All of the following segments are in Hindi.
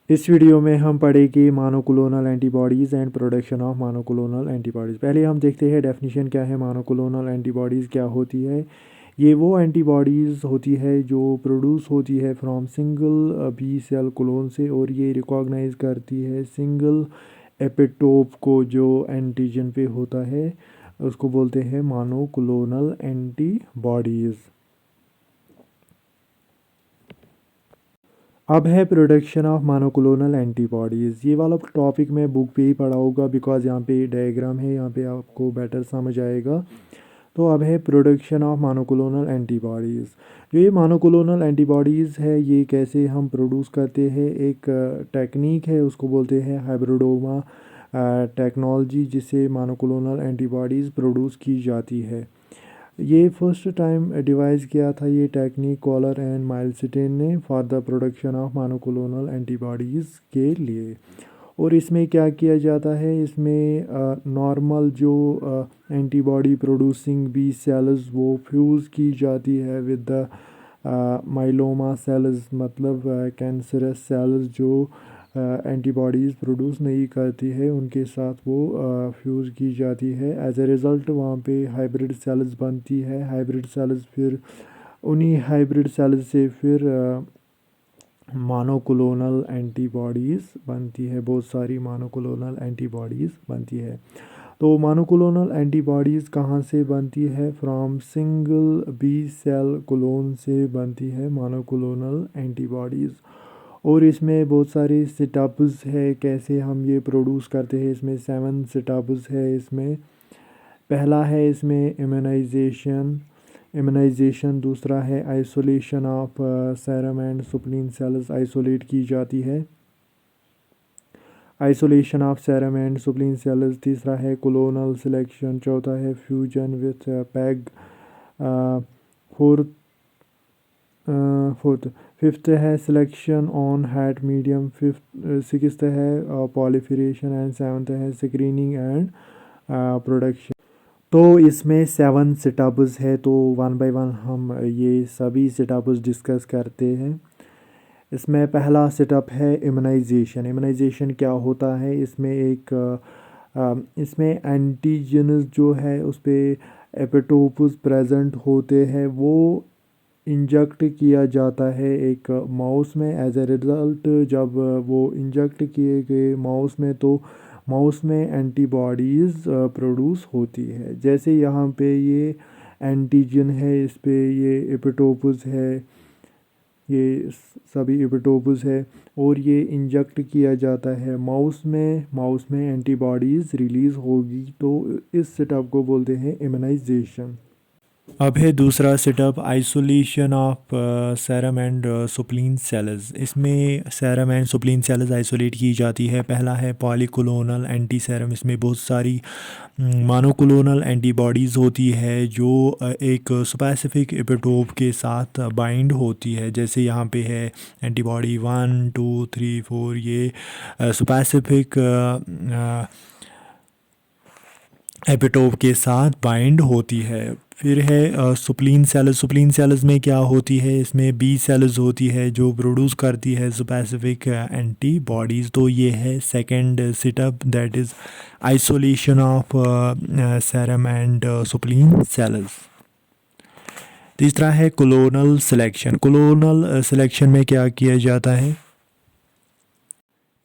इस वीडियो में हम पढ़ेंगे monoclonal antibodies and production of monoclonal antibodies. पहले हम देखते हैं डेफिनेशन क्या है, मोनोक्लोनल एंटीबॉडीज़ क्या होती है। ये वो एंटीबॉडीज़ होती है जो प्रोड्यूस होती है from single B cell clone से, और ये रिकॉग्नाइज करती है सिंगल एपिटोप को जो एंटीजन पे होता है, उसको बोलते हैं मोनोक्लोनल एंटीबॉडीज़। अब है प्रोडक्शन ऑफ मोनोक्लोनल एंटीबॉडीज़। ये वाला टॉपिक मैं बुक पे ही पढ़ा होगा, बिकॉज यहाँ पे डायग्राम है, यहाँ पे आपको बेटर समझ आएगा। तो अब है प्रोडक्शन ऑफ मोनोक्लोनल एंटीबॉडीज़। जो ये मोनोक्लोनल एंटीबॉडीज़ है, ये कैसे हम प्रोड्यूस करते हैं, एक टेक्निक है, उसको बोलते हैं हाइब्रिडोमा टेक्नोलॉजी, जिससे मोनोक्लोनल एंटीबॉडीज़ प्रोड्यूस की जाती है। ये फर्स्ट टाइम डिवाइस किया था ये टेक्निक कॉलर एंड माइलस्टीन ने for the production of monoclonal antibodies के लिए। और इसमें क्या किया जाता है, इसमें नॉर्मल जो एंटीबॉडी प्रोड्यूसिंग बी सेल्स वो फ्यूज़ की जाती है विद द माइलोमा सेल्स, मतलब कैंसरस सेल्स जो एंटीबॉडीज़ प्रोड्यूस नहीं करती है, उनके साथ वो फ्यूज़ की जाती है। एज ए रिज़ल्ट वहाँ पे हाइब्रिड सेल्स बनती है। हाइब्रिड सेल्स फिर उन्हीं हाइब्रिड सेल्स से फिर मोनोक्लोनल एंटीबॉडीज़ बनती है, बहुत सारी मोनोक्लोनल एंटीबॉडीज़ बनती है। तो मोनोक्लोनल एंटीबॉडीज़ कहाँ से बनती है, from single B cell clone से बनती है मोनोक्लोनल एंटीबॉडीज़। और इसमें बहुत सारे सेटअप्स है, कैसे हम ये प्रोड्यूस करते हैं। इसमें 7 सेटअप्स है। इसमें पहला है इसमें इम्यूनाइजेशन, दूसरा है isolation of serum and spleen cells, isolate की जाती है isolation of serum and spleen cells. तीसरा है क्लोनल सिलेक्शन, चौथा है fusion with PEG, fourth fourth fifth है selection on HAT medium, fifth sixth है पॉलीफिरेशन, एंड सेवन्थ है स्क्रीनिंग एंड प्रोडक्शन। तो इसमें 7 सेटअप्स है, तो वन बाय वन हम ये सभी सेटअप्स डिस्कस करते हैं। इसमें पहला सेटअप है इम्यूनाइजेशन। इम्यूनाइजेशन क्या होता है, इसमें इसमें एंटीजन्स जो है उस पर एपिटोप्स प्रेजेंट होते हैं, वो इंजेक्ट किया जाता है एक माउस में। एज ए रिज़ल्ट जब वो इंजेक्ट किए गए माउस में, तो माउस में एंटीबॉडीज़ प्रोड्यूस होती है। जैसे यहाँ पे ये एंटीजन है, इस पे ये एपिटोप्स है, ये सभी एपिटोप्स है, और ये इंजेक्ट किया जाता है माउस में एंटीबॉडीज़ रिलीज़ होगी। तो इस सेटअप को बोलते हैं इम्यूनाइजेशन। अब है दूसरा setup isolation of serum and spleen cells. इसमें serum and spleen cells isolate की जाती है। पहला है पॉलीक्लोनल एंटी सेरम। इसमें बहुत सारी मोनोक्लोनल एंटीबॉडीज़ होती है जो एक स्पेसिफिक एपिटोप के साथ बाइंड होती है। जैसे यहाँ पे है एंटीबॉडी 1 2 3 4, ये स्पेसिफिक एपिटोप के साथ बाइंड होती है। फिर है सुप्लीन सेल्स। सुप्लीन सेल्स में क्या होती है, इसमें बी सेल्स होती है जो प्रोड्यूस करती है स्पेसिफिक एंटीबॉडीज़। तो ये है second setup, that is isolation of serum and spleen cells. तीसरा है क्लोनल सिलेक्शन। क्लोनल सिलेक्शन में क्या किया जाता है,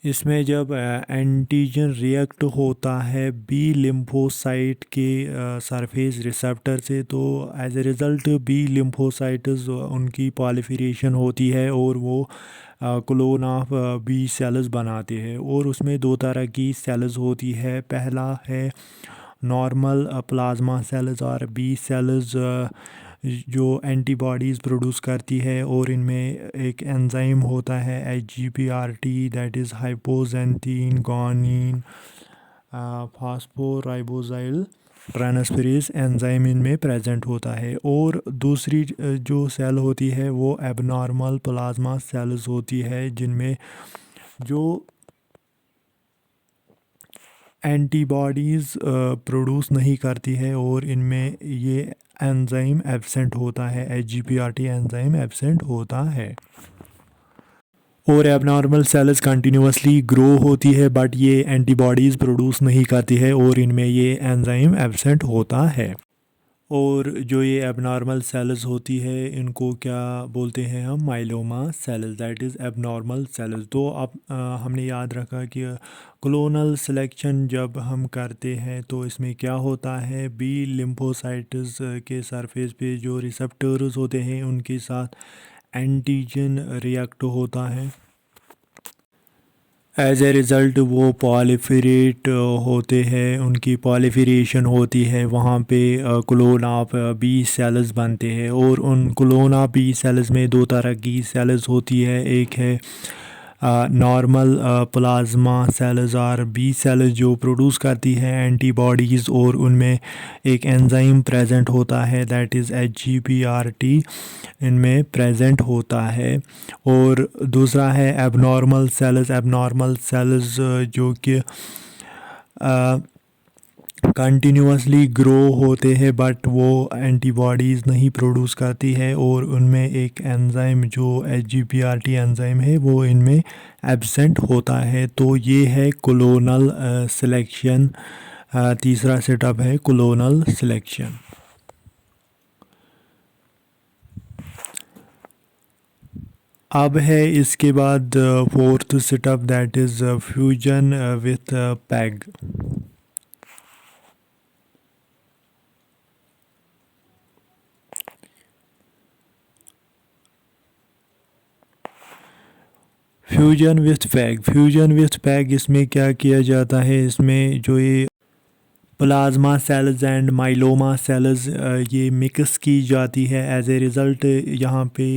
इसमें जब एंटीजन रिएक्ट होता है बी लिम्फोसाइट के सरफेस रिसेप्टर से, तो as a result B lymphocytes उनकी पॉलिफिरेशन होती है और वो क्लोन ऑफ बी सेल्स बनाते हैं। और उसमें दो तरह की सेल्स होती है। पहला है नॉर्मल प्लाज्मा सेल्स और बी सेल्स जो एंटीबॉडीज़ प्रोड्यूस करती है, और इनमें एक एंजाइम होता है HGPRT, that is hypoxanthine guanine phosphoribosyl transferase enzyme इनमें प्रेजेंट होता है। और दूसरी जो सेल होती है वो एबनॉर्मल प्लाज्मा सेल्स होती है, जिनमें जो एंटीबॉडीज़ प्रोड्यूस नहीं करती है, और इनमें ये एंजाइम एब्सेंट होता है, HGPRT एंजाइम एब्सेंट होता है। और एबनॉर्मल सेल्स कंटिन्यूसली ग्रो होती है बट ये एंटीबॉडीज़ प्रोड्यूस नहीं करती है और इनमें ये एंजाइम एब्सेंट होता है। और जो ये एबनॉर्मल सेल्स होती है इनको क्या बोलते हैं हम, myeloma sales, that is abnormal cells. तो अब हमने याद रखा कि क्लोनल सिलेक्शन जब हम करते हैं तो इसमें क्या होता है, बी लिम्फोसाइट्स के सरफेस पे जो रिसेप्टर्स होते हैं उनके साथ एंटीजन रिएक्ट होता है। एज ए रिज़ल्ट वो पॉलीफरेट होते हैं, उनकी पॉलीफरेशन होती है, वहाँ पे क्लोन ऑफ बी सेल्स बनते हैं। और उन क्लोन ऑफ बी सेल्स में दो तरह की सेल्स होती है, एक है नॉर्मल प्लाज्मा सेल्स और बी सेल्स जो प्रोड्यूस करती है एंटीबॉडीज़, और उनमें एक एंजाइम प्रेजेंट होता है दैट इज़ HGPRT इनमें प्रेजेंट होता है। और दूसरा है एबनॉर्मल सेल्स। एबनॉर्मल सेल्स जो कि कंटिन्यूसली ग्रो होते हैं बट वो एंटीबॉडीज़ नहीं प्रोड्यूस करती है, और उनमें एक एंजाइम जो HGPRT एंजाइम है वो इनमें एब्सेंट होता है। तो ये है क्लोनल सिलेक्शन। तीसरा सेटअप है क्लोनल सिलेक्शन। अब है इसके बाद fourth setup that is fusion with peg. Fusion with peg, fusion with peg इसमें क्या किया जाता है, इसमें जो ये plasma cells and myeloma sales ये मिक्स की जाती है। एज ए रिज़ल्ट यहाँ पे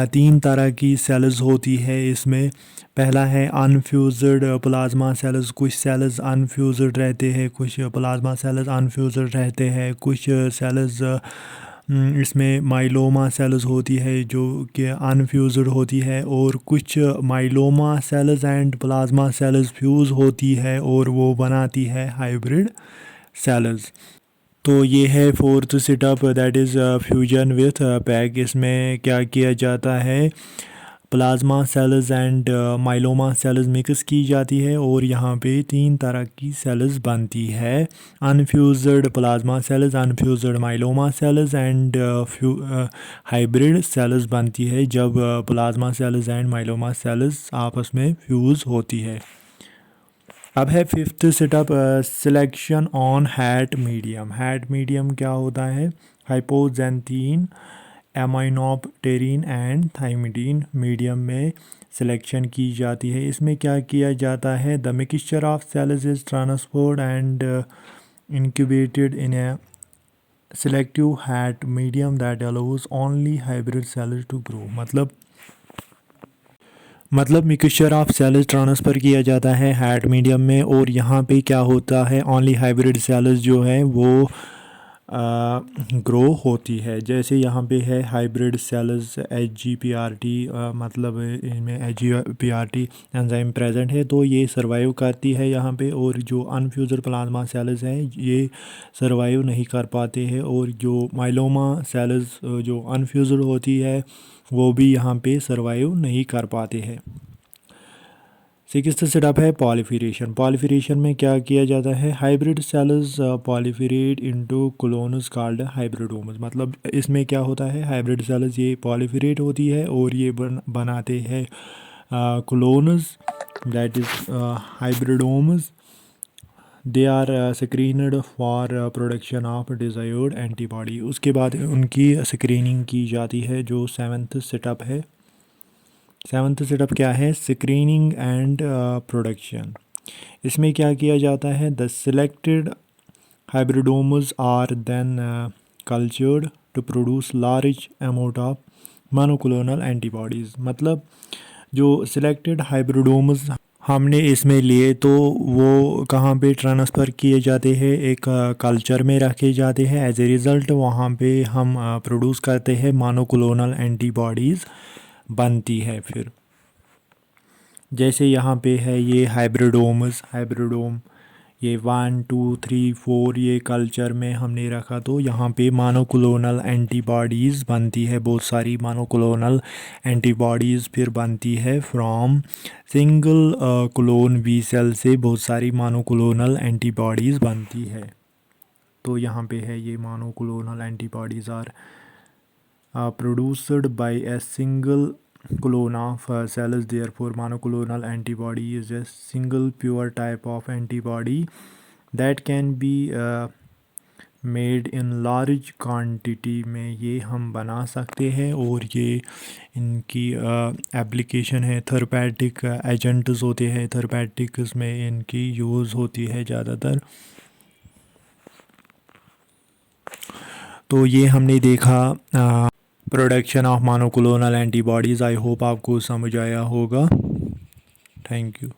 तीन तरह की सेल्स होती है इसमें। पहला है अनफ्यूज्ड प्लाज्मा सेल्स, कुछ सेल्स अनफ्यूज्ड रहते हैं, कुछ प्लाज्मा सेल्स अनफ्यूज्ड रहते हैं, कुछ सेल्स इसमें माइलोमा सेल्स होती है जो कि अनफ्यूज्ड होती है, और कुछ myeloma cells and plasma cells fuse होती है और वो बनाती है हाइब्रिड सेल्स। तो ये है fourth setup that is fusion with peg. इसमें क्या किया जाता है, plasma cells and myeloma sales mix की जाती है और यहाँ पे तीन तरह की सेल्स बनती है, unfused plasma cells, unfused myeloma cells and hybrid cells बनती है जब plasma cells and myeloma cells आपस में फ्यूज़ होती है। अब है fifth setup selection on HAT medium. HAT medium क्या होता है, hypoxanthine, aminopterin and thymidine medium में सिलेक्शन की जाती है। इसमें क्या किया जाता है, the mixture of cells is transferred and incubated in a selective hat medium that allows only hybrid cells to grow। मतलब मिक्सचर ऑफ सेल्स ट्रांसफ़र किया जाता है हैट मीडियम में, और यहाँ पे क्या होता है, ओनली हाइब्रिड सेल्स जो है वो ग्रो होती है। जैसे यहाँ पे है हाइब्रिड सेल्स HGPRT, मतलब इनमें HGPRT एंजाइम प्रेजेंट है तो ये सर्वाइव करती है यहाँ पे, और जो अनफ्यूज्ड प्लाज्मा सेल्स हैं ये सर्वाइव नहीं कर पाते हैं, और जो माइलोमा सेल्स जो अनफ्यूज्ड होती है वो भी यहाँ पे सर्वाइव नहीं कर पाते हैं। सिक्स्थ सेटअप है पॉलीफिरेशन। पॉलीफिरेशन में क्या किया जाता है, hybrid cells proliferate into clones called hybridomas. मतलब इसमें क्या होता है, हाइब्रिड सेल्स ये पॉलीफिरेट होती है और ये बनाते हैं clones that is hybridomas. They are screened for production of desired antibody. उसके बाद उनकी स्क्रीनिंग की जाती है, जो सेवन्थ सेटअप है। सेवन्थ सेटअप क्या है, स्क्रीनिंग एंड प्रोडक्शन। इसमें क्या किया जाता है, the selected hybridomas are then cultured to produce large amount of monoclonal antibodies. मतलब जो सिलेक्टेड हाइब्रिडोम्स हमने इसमें लिए तो वो कहाँ पे ट्रांसफ़र किए जाते हैं, एक कल्चर में रखे जाते हैं। एज ए रिज़ल्ट वहाँ पे हम प्रोड्यूस करते हैं मोनोक्लोनल एंटीबॉडीज़ बनती है। फिर जैसे यहाँ पे है ये हाइब्रिडोम, ये 1 2 3 4 ये कल्चर में हमने रखा, तो यहाँ पे मोनोक्लोनल एंटीबॉडीज़ बनती है, बहुत सारी मोनोक्लोनल एंटीबॉडीज़ फिर बनती है from single clone B cell से बहुत सारी मोनोक्लोनल एंटीबॉडीज़ बनती है। तो यहाँ पे है ये monoclonal antibodies are produced by a single clone of cells. Therefore monoclonal antibody is a single pure type of antibody that can be made in large quantity में ये हम बना सकते हैं, और ये इनकी एप्लीकेशन है थेरेपेटिक एजेंट्स होते हैं, थेरेपेटिक्स में इनकी यूज़ होती है ज़्यादातर। तो ये हमने देखा production of monoclonal antibodies. I hope आपको समझ आया होगा। Thank you.